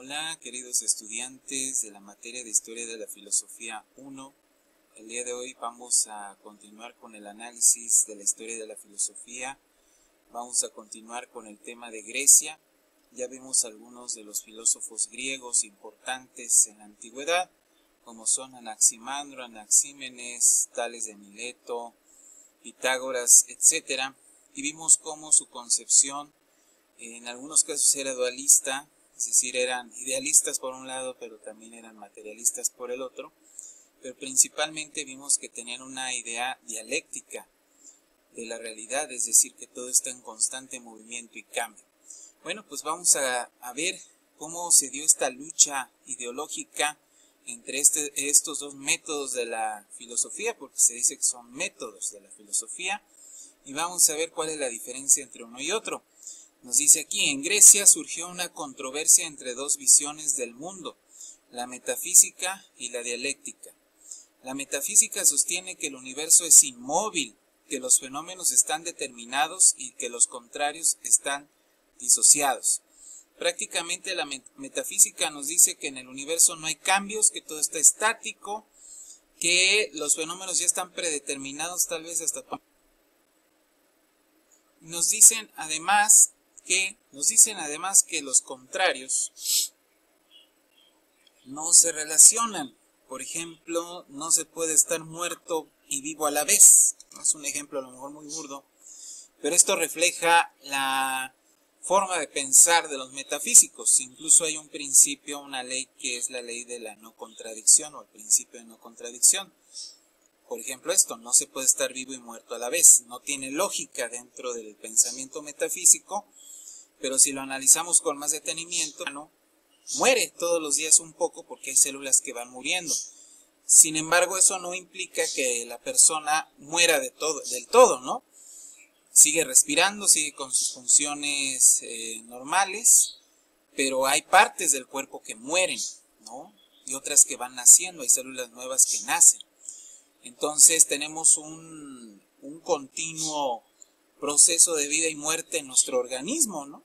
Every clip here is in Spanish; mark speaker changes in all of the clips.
Speaker 1: Hola, queridos estudiantes de la materia de Historia de la Filosofía 1. El día de hoy vamos a continuar con el análisis de la historia de la filosofía. Vamos a continuar con el tema de Grecia. Ya vimos algunos de los filósofos griegos importantes en la antigüedad, como son Anaximandro, Anaxímenes, Tales de Mileto, Pitágoras, etc. Y vimos cómo su concepción en algunos casos era dualista, es decir, eran idealistas por un lado, pero también eran materialistas por el otro. Pero principalmente vimos que tenían una idea dialéctica de la realidad, es decir, que todo está en constante movimiento y cambio. Bueno, pues vamos a ver cómo se dio esta lucha ideológica entre estos dos métodos de la filosofía, porque se dice que son métodos de la filosofía, y vamos a ver cuál es la diferencia entre uno y otro. Nos dice aquí, en Grecia surgió una controversia entre dos visiones del mundo, la metafísica y la dialéctica. La metafísica sostiene que el universo es inmóvil, que los fenómenos están determinados y que los contrarios están disociados. Prácticamente la metafísica nos dice que en el universo no hay cambios, que todo está estático, que los fenómenos ya están predeterminados, tal vez hasta... Nos dicen además que los contrarios no se relacionan. Por ejemplo, no se puede estar muerto y vivo a la vez. Es un ejemplo a lo mejor muy burdo, pero esto refleja la forma de pensar de los metafísicos. Incluso hay un principio, una ley que es la ley de la no contradicción o el principio de no contradicción. Por ejemplo, esto, no se puede estar vivo y muerto a la vez. No tiene lógica dentro del pensamiento metafísico, pero si lo analizamos con más detenimiento, muere todos los días un poco porque hay células que van muriendo. Sin embargo, eso no implica que la persona muera del todo, ¿no? Sigue respirando, sigue con sus funciones normales, pero hay partes del cuerpo que mueren, ¿no? Y otras que van naciendo, hay células nuevas que nacen. Entonces tenemos un continuo proceso de vida y muerte en nuestro organismo, ¿no?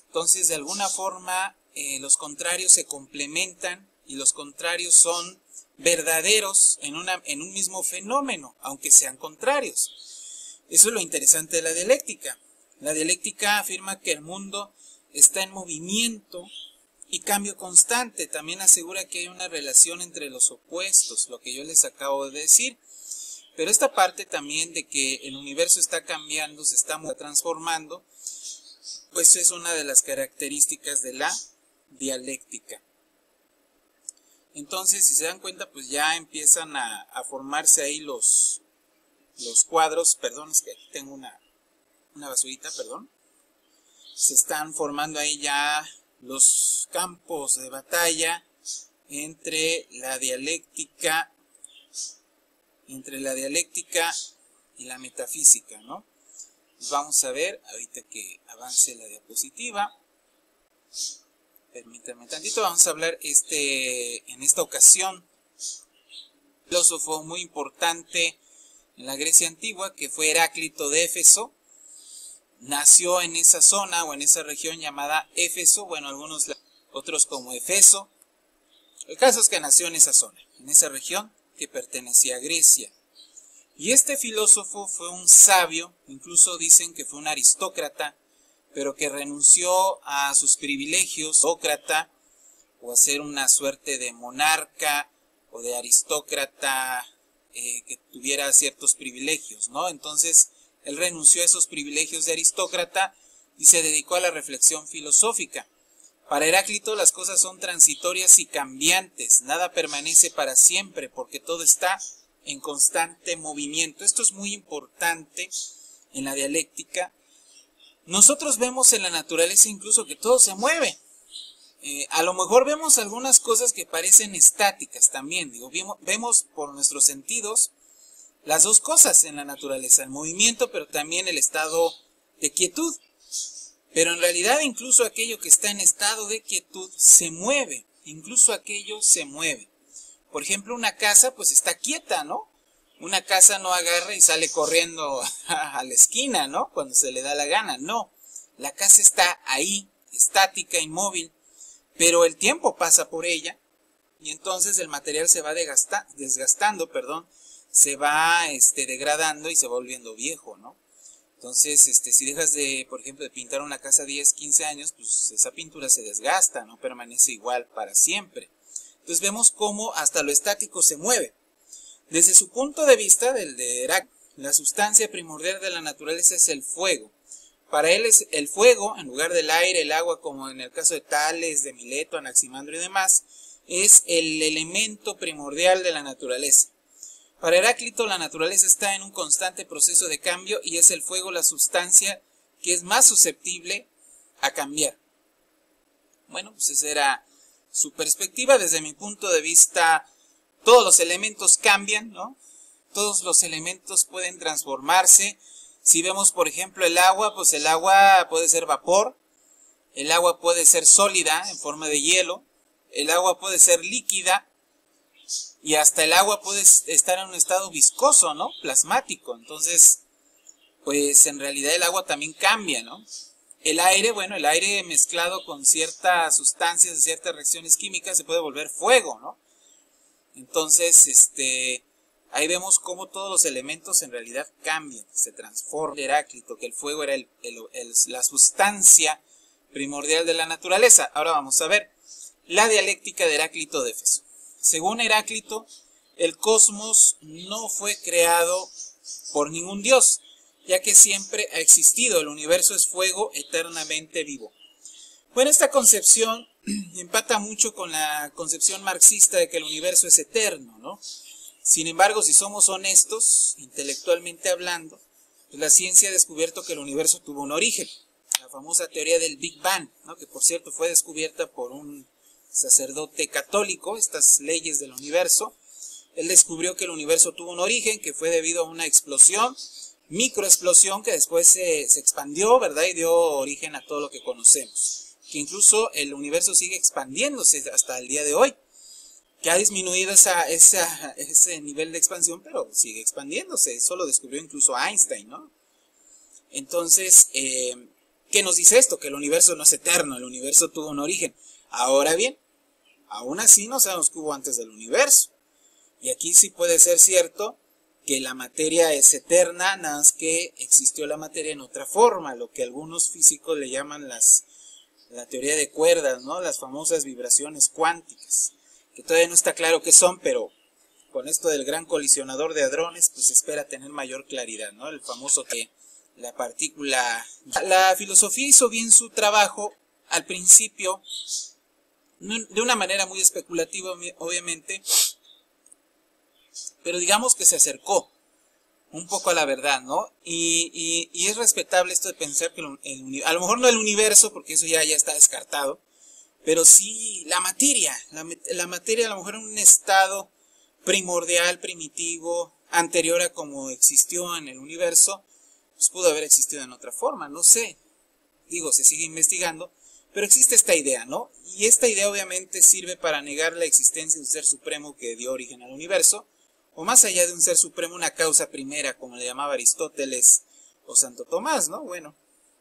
Speaker 1: Entonces, de alguna forma, los contrarios se complementan y los contrarios son verdaderos en un mismo fenómeno, aunque sean contrarios. Eso es lo interesante de la dialéctica. La dialéctica afirma que el mundo está en movimiento y cambio constante. También asegura que hay una relación entre los opuestos, lo que yo les acabo de decir. Pero esta parte también de que el universo está cambiando, se está transformando, pues es una de las características de la dialéctica. Entonces, si se dan cuenta, pues ya empiezan a formarse ahí los cuadros. Perdón, es que aquí tengo una basurita, perdón. Se están formando ahí ya los campos de batalla entre la dialéctica y la metafísica, ¿no? Vamos a ver, ahorita que avance la diapositiva, permítanme tantito, vamos a hablar en esta ocasión, un filósofo muy importante en la Grecia antigua, que fue Heráclito de Éfeso. Nació en esa zona o en esa región llamada Éfeso, bueno, otros como Efeso. El caso es que nació en esa zona, en esa región que pertenecía a Grecia. Y este filósofo fue un sabio, incluso dicen que fue un aristócrata, pero que renunció a sus privilegios, aristócrata, o a ser una suerte de monarca o de aristócrata que tuviera ciertos privilegios, ¿no? Entonces, él renunció a esos privilegios de aristócrata y se dedicó a la reflexión filosófica. Para Heráclito las cosas son transitorias y cambiantes, nada permanece para siempre porque todo está en constante movimiento. Esto es muy importante en la dialéctica. Nosotros vemos en la naturaleza incluso que todo se mueve. A lo mejor vemos algunas cosas que parecen estáticas también. Vemos por nuestros sentidos las dos cosas en la naturaleza, el movimiento, pero también el estado de quietud. Pero en realidad incluso aquello que está en estado de quietud se mueve, incluso aquello se mueve. Por ejemplo, una casa pues está quieta, ¿no? Una casa no agarra y sale corriendo a la esquina, ¿no? Cuando se le da la gana, no. La casa está ahí, estática, inmóvil. pero el tiempo pasa por ella y entonces el material se va desgastando, se va degradando y se va volviendo viejo, ¿no? Entonces, si dejas de, por ejemplo, de pintar una casa 10, 15 años, pues esa pintura se desgasta, no permanece igual para siempre. Entonces vemos cómo hasta lo estático se mueve. Desde su punto de vista, del de Heráclito, la sustancia primordial de la naturaleza es el fuego. Para él es el fuego, en lugar del aire, el agua, como en el caso de Tales, de Mileto, Anaximandro y demás, es el elemento primordial de la naturaleza. Para Heráclito, la naturaleza está en un constante proceso de cambio y es el fuego la sustancia que es más susceptible a cambiar. Bueno, pues esa era su perspectiva. Desde mi punto de vista, todos los elementos cambian, ¿no? Todos los elementos pueden transformarse. Si vemos, por ejemplo, el agua, pues el agua puede ser vapor, el agua puede ser sólida en forma de hielo, el agua puede ser líquida, y hasta el agua puede estar en un estado viscoso, ¿no? Plasmático. Entonces, pues en realidad el agua también cambia, ¿no? El aire, bueno, el aire mezclado con ciertas sustancias, ciertas reacciones químicas, se puede volver fuego, ¿no? Entonces, ahí vemos cómo todos los elementos en realidad cambian, se transforman. Heráclito, que el fuego era la sustancia primordial de la naturaleza. Ahora vamos a ver la dialéctica de Heráclito de Éfeso. Según Heráclito, el cosmos no fue creado por ningún dios, ya que siempre ha existido. El universo es fuego eternamente vivo. Bueno, esta concepción empata mucho con la concepción marxista de que el universo es eterno, ¿no? Sin embargo, si somos honestos, intelectualmente hablando, pues la ciencia ha descubierto que el universo tuvo un origen. La famosa teoría del Big Bang, ¿no? Que por cierto fue descubierta por un sacerdote católico, estas leyes del universo. Él descubrió que el universo tuvo un origen que fue debido a una explosión, microexplosión, que después se expandió, ¿verdad? Y dio origen a todo lo que conocemos. Que incluso el universo sigue expandiéndose hasta el día de hoy. Que ha disminuido ese nivel de expansión, pero sigue expandiéndose. Eso lo descubrió incluso Einstein, ¿no? Entonces, ¿qué nos dice esto? Que el universo no es eterno, el universo tuvo un origen. Ahora bien, aún así no sabemos qué hubo antes del universo. Y aquí sí puede ser cierto que la materia es eterna, nada más que existió la materia en otra forma, lo que algunos físicos le llaman la teoría de cuerdas, ¿no? Las famosas vibraciones cuánticas, que todavía no está claro qué son, pero con esto del gran colisionador de hadrones, pues se espera tener mayor claridad, ¿no? El famoso que la partícula... La filosofía hizo bien su trabajo al principio, de una manera muy especulativa, obviamente, pero digamos que se acercó un poco a la verdad, ¿no? Y es respetable esto de pensar que a lo mejor no el universo, porque eso ya está descartado, pero sí la materia. La materia a lo mejor en un estado primordial, primitivo, anterior a como existió en el universo, pues pudo haber existido en otra forma, no sé. Digo, se sigue investigando, pero existe esta idea, ¿no? Y esta idea obviamente sirve para negar la existencia de un ser supremo que dio origen al universo, o más allá de un ser supremo, una causa primera, como le llamaba Aristóteles o Santo Tomás, ¿no? Bueno,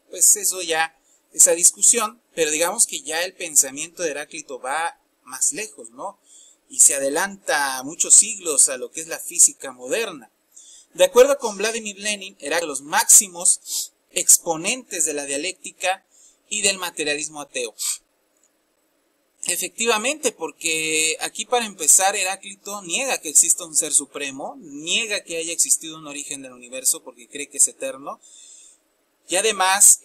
Speaker 1: pues eso ya, esa discusión, pero digamos que ya el pensamiento de Heráclito va más lejos, ¿no? Y se adelanta muchos siglos a lo que es la física moderna. De acuerdo con Vladimir Lenin, era de los máximos exponentes de la dialéctica y del materialismo ateo. Efectivamente, porque aquí para empezar Heráclito niega que exista un ser supremo, niega que haya existido un origen del universo porque cree que es eterno, y además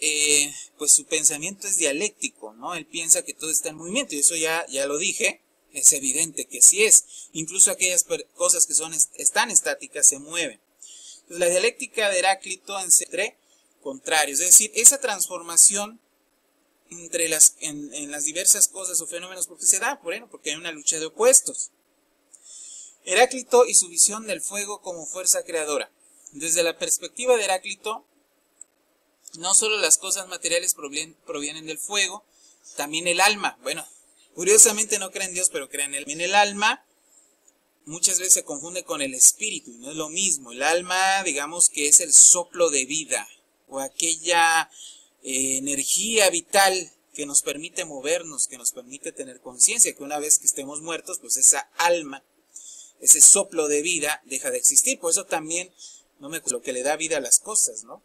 Speaker 1: pues su pensamiento es dialéctico, ¿no? Él piensa que todo está en movimiento, y eso ya lo dije, es evidente que sí es, incluso aquellas cosas que están estáticas se mueven. Entonces, la dialéctica de Heráclito entre contrarios, es decir, esa transformación en las diversas cosas o fenómenos, porque se da, bueno, porque hay una lucha de opuestos. Heráclito y su visión del fuego como fuerza creadora. Desde la perspectiva de Heráclito, no solo las cosas materiales provienen del fuego, también el alma. Bueno, curiosamente no creen en Dios, pero creen en el alma. Muchas veces se confunde con el espíritu, y no es lo mismo. El alma, digamos que es el soplo de vida, o aquella energía vital que nos permite movernos, que nos permite tener conciencia, que una vez que estemos muertos, pues esa alma, ese soplo de vida deja de existir. Por eso también lo que le da vida a las cosas, ¿no?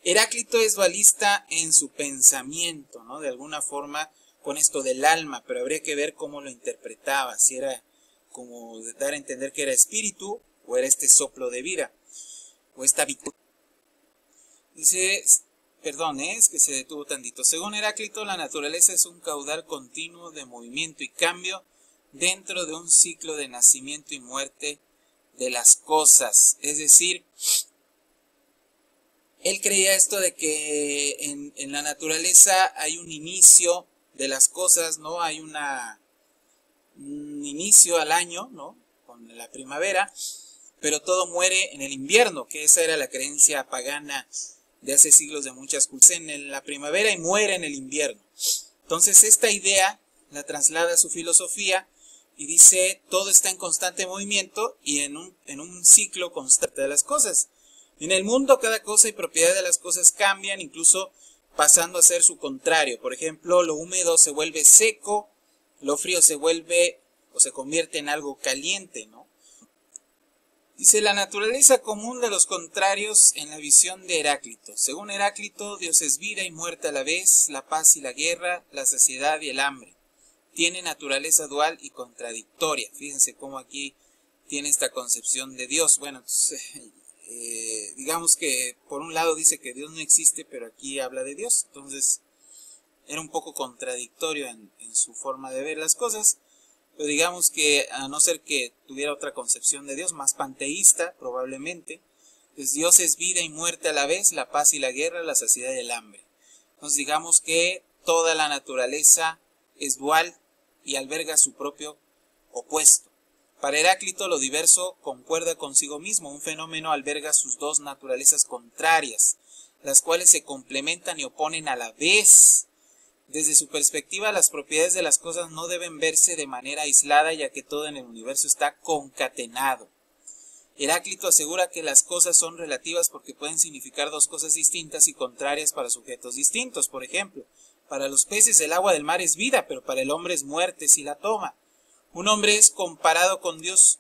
Speaker 1: Heráclito es dualista en su pensamiento, ¿no? De alguna forma con esto del alma, pero habría que ver cómo lo interpretaba, si era como dar a entender que era espíritu o era este soplo de vida, o esta vida. Dice, perdón, es que se detuvo tantito. Según Heráclito, la naturaleza es un caudal continuo de movimiento y cambio dentro de un ciclo de nacimiento y muerte de las cosas. Es decir, él creía esto de que en la naturaleza hay un inicio de las cosas, ¿no? Hay un inicio al año, ¿no? Con la primavera, pero todo muere en el invierno, que esa era la creencia pagana de hace siglos de muchas culturas. En la primavera y muere en el invierno. Entonces esta idea la traslada a su filosofía y dice, todo está en constante movimiento y en un ciclo constante de las cosas. En el mundo cada cosa y propiedad de las cosas cambian, incluso pasando a ser su contrario. Por ejemplo, lo húmedo se vuelve seco, lo frío se vuelve o se convierte en algo caliente, ¿no? Dice, la naturaleza común de los contrarios en la visión de Heráclito. Según Heráclito, Dios es vida y muerte a la vez, la paz y la guerra, la saciedad y el hambre. Tiene naturaleza dual y contradictoria. Fíjense cómo aquí tiene esta concepción de Dios. Bueno, entonces, digamos que por un lado dice que Dios no existe, pero aquí habla de Dios. Entonces, era un poco contradictorio en su forma de ver las cosas. Pero digamos que, a no ser que tuviera otra concepción de Dios, más panteísta probablemente, pues Dios es vida y muerte a la vez, la paz y la guerra, la saciedad y el hambre. Entonces digamos que toda la naturaleza es dual y alberga su propio opuesto. Para Heráclito lo diverso concuerda consigo mismo, un fenómeno alberga sus dos naturalezas contrarias, las cuales se complementan y oponen a la vez. Desde su perspectiva, las propiedades de las cosas no deben verse de manera aislada, ya que todo en el universo está concatenado. Heráclito asegura que las cosas son relativas porque pueden significar dos cosas distintas y contrarias para sujetos distintos. Por ejemplo, para los peces el agua del mar es vida, pero para el hombre es muerte si la toma. Un hombre es comparado con Dios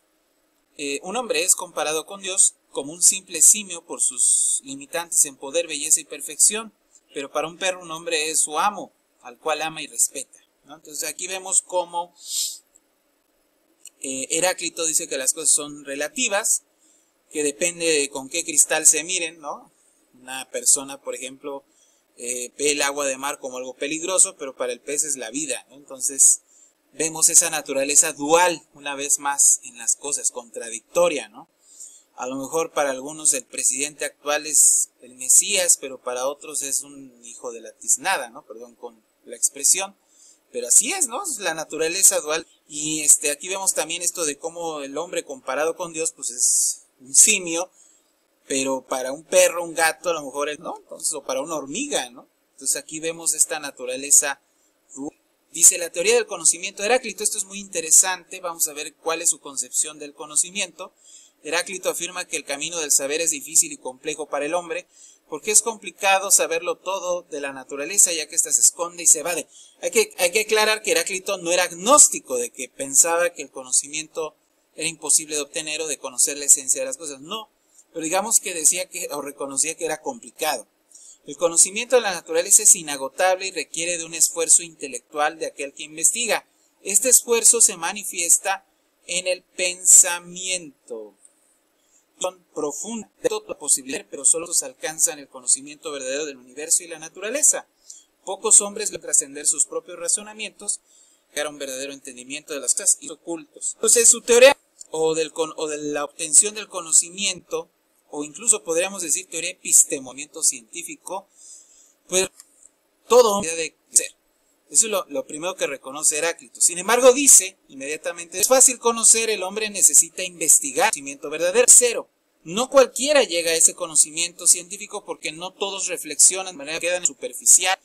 Speaker 1: como un simple simio por sus limitantes en poder, belleza y perfección, pero para un perro un hombre es su amo, al cual ama y respeta, ¿no? Entonces aquí vemos cómo Heráclito dice que las cosas son relativas, que depende de con qué cristal se miren, ¿no? Una persona, por ejemplo, ve el agua de mar como algo peligroso, pero para el pez es la vida, ¿no? Entonces vemos esa naturaleza dual una vez más en las cosas, contradictoria, ¿no? A lo mejor para algunos el presidente actual es el Mesías, pero para otros es un hijo de la tiznada, ¿no? Perdón con la expresión, pero así es, ¿no? Es la naturaleza dual. Y aquí vemos también esto de cómo el hombre comparado con Dios, pues es un simio, pero para un perro, un gato, a lo mejor es, ¿no? Entonces, o para una hormiga, ¿no? Entonces aquí vemos esta naturaleza dual. Dice la teoría del conocimiento de Heráclito, esto es muy interesante, vamos a ver cuál es su concepción del conocimiento. Heráclito afirma que el camino del saber es difícil y complejo para el hombre, porque es complicado saberlo todo de la naturaleza, ya que ésta se esconde y se evade. Hay que aclarar que Heráclito no era agnóstico, de que pensaba que el conocimiento era imposible de obtener o de conocer la esencia de las cosas. No, pero digamos que decía que, o reconocía que era complicado. El conocimiento de la naturaleza es inagotable y requiere de un esfuerzo intelectual de aquel que investiga. Este esfuerzo se manifiesta en el pensamiento. Son profundas de toda la posibilidad, pero solo se alcanzan el conocimiento verdadero del universo y la naturaleza. Pocos hombres logran trascender sus propios razonamientos, llegar a un verdadero entendimiento de las cosas y ocultos. Entonces, su teoría o de la obtención del conocimiento, o incluso podríamos decir teoría epistemológico científico, pues todo debe ser. Eso es lo primero que reconoce Heráclito. Sin embargo, dice inmediatamente, es fácil conocer, el hombre necesita investigar el conocimiento verdadero. Cero. No cualquiera llega a ese conocimiento científico porque no todos reflexionan de manera que quedan superficial.